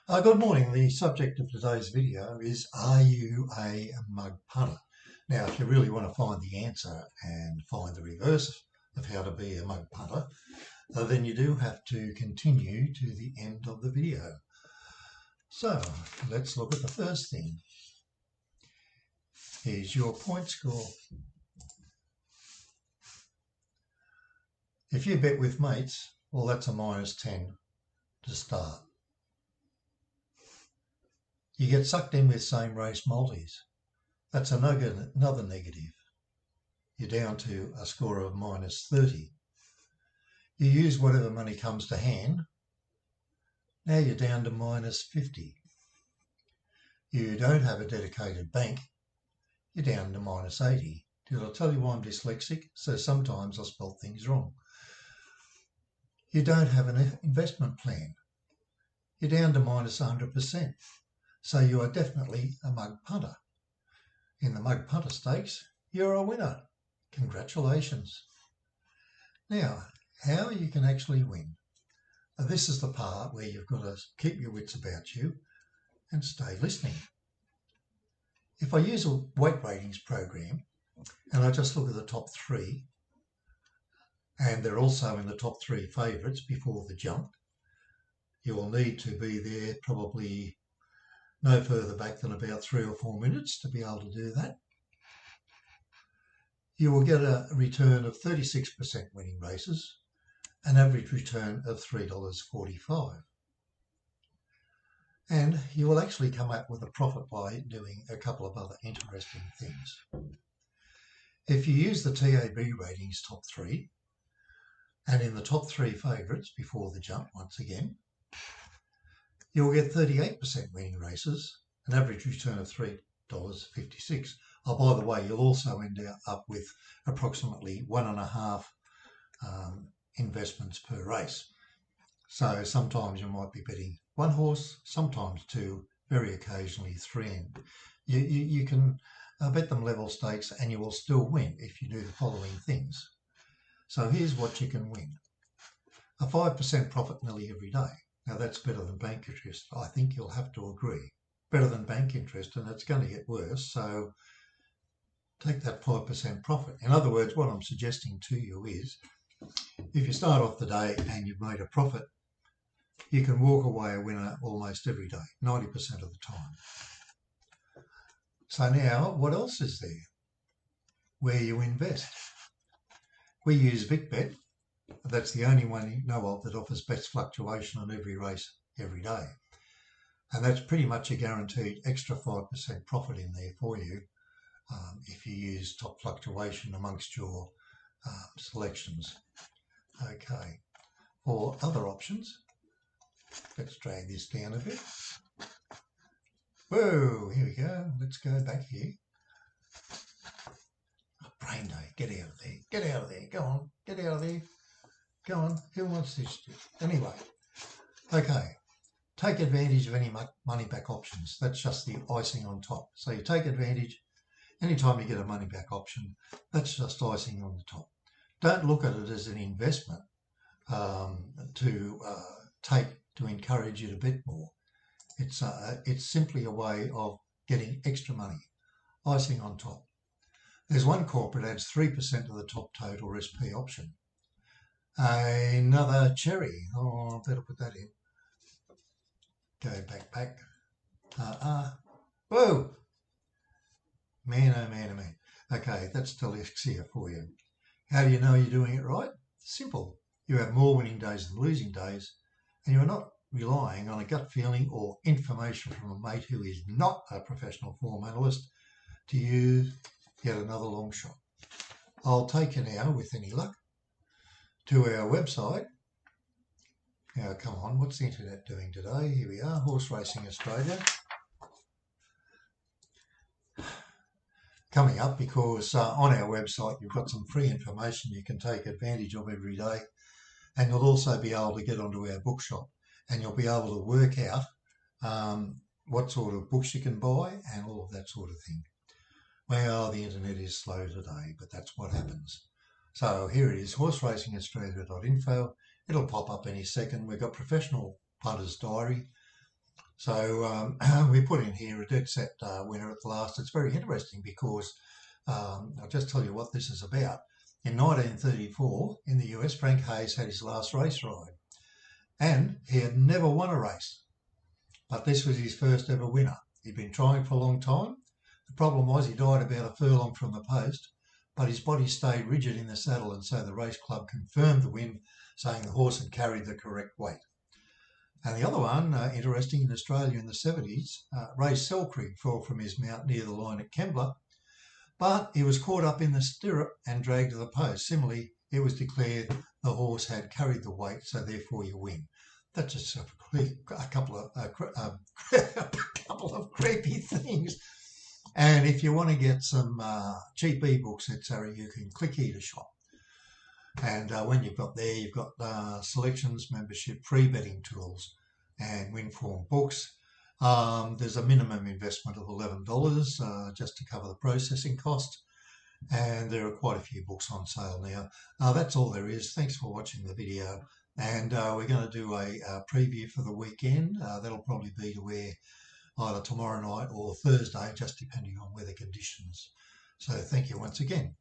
Good morning. The subject of today's video is, are you a mug punter? Now, if you really want to find the answer and find the reverse of how to be a mug punter, then you do have to continue to the end of the video. So let's look at the first thing. Here's your point score. If you bet with mates, well, that's a -10 to start. You get sucked in with same race multis. That's another negative. You're down to a score of -30. You use whatever money comes to hand. Now you're down to -50. You don't have a dedicated bank. You're down to -80. Did I tell you I'm dyslexic? So sometimes I spell things wrong. You don't have an investment plan. You're down to -100%. So you are definitely a mug punter. In the mug punter stakes, you're a winner. Congratulations. Now, how you can actually win. Now, this is the part where you've got to keep your wits about you and stay listening. If I use a weight ratings program and I just look at the top three, and they're also in the top three favourites before the jump, you will need to be there probably no further back than about 3 or 4 minutes to be able to do that. You will get a return of 36% winning races, an average return of $3.45. And you will actually come up with a profit by doing a couple of other interesting things. If you use the TAB ratings top three, and in the top three favourites before the jump once again, you'll get 38% winning races, an average return of $3.56. Oh, by the way, you'll also end up with approximately 1.5 investments per race. So sometimes you might be betting one horse, sometimes two, very occasionally three. And you can bet them level stakes and you will still win if you do the following things. So here's what you can win. A 5% profit nearly every day. Now that's better than bank interest. I think you'll have to agree. Better than bank interest, and it's going to get worse. So take that 5% profit. In other words, what I'm suggesting to you is, if you start off the day and you've made a profit, you can walk away a winner almost every day, 90% of the time. So now, what else is there? Where you invest. We use VicBet. That's the only one you know of that offers best fluctuation on every race every day. And that's pretty much a guaranteed extra 5% profit in there for you if you use top fluctuation amongst your selections. Okay, for other options, let's drag this down a bit. Whoa, here we go. Let's go back here. Oh, brain day, get out of there. Get out of there. Go on, get out of there. Go on, who wants this? Anyway, okay, take advantage of any money back options. That's just the icing on top. So you take advantage, anytime you get a money back option, that's just icing on the top. Don't look at it as an investment to encourage you to bet more. It's simply a way of getting extra money, icing on top. There's one corporate adds 3% of the top total SP option. Another cherry. Oh, I better put that in. Go back. Whoa! Man, oh man, oh man. Okay, that's dyslexia for you. How do you know you're doing it right? Simple. You have more winning days than losing days, and you're not relying on a gut feeling or information from a mate who is not a professional form analyst to use yet another long shot. I'll take you now, with any luck, to our website. Now, come on, what's the internet doing today? Here we are, Horse Racing Australia. Coming up, because on our website you've got some free information you can take advantage of every day, and you'll also be able to get onto our bookshop and you'll be able to work out what sort of books you can buy and all of that sort of thing. Well, the internet is slow today, but that's what happens. So here it is, horseracingaustralia.info. It'll pop up any second. We've got Professional Punter's Diary, So we put in here a dead set winner at the last. It's very interesting because I'll just tell you what this is about. In 1934, in the US, Frank Hayes had his last race ride, and he had never won a race, but this was his first ever winner. He'd been trying for a long time. The problem was he died about a furlong from the post, but his body stayed rigid in the saddle, and so the race club confirmed the win, saying the horse had carried the correct weight. And the other one, interesting, in Australia in the 70s, Ray Selkrig fell from his mount near the line at Kembla, but he was caught up in the stirrup and dragged to the post. Similarly, it was declared the horse had carried the weight, so therefore you win. That's just a couple of creepy things. And if you want to get some cheap ebooks, etc., you can click here to shop. And when you've got there, you've got selections, membership, free betting tools, and Winform books. There's a minimum investment of $11 just to cover the processing cost. And there are quite a few books on sale now. That's all there is. Thanks for watching the video. And we're going to do a preview for the weekend. That'll probably be to air either tomorrow night or Thursday, just depending on weather conditions. So thank you once again.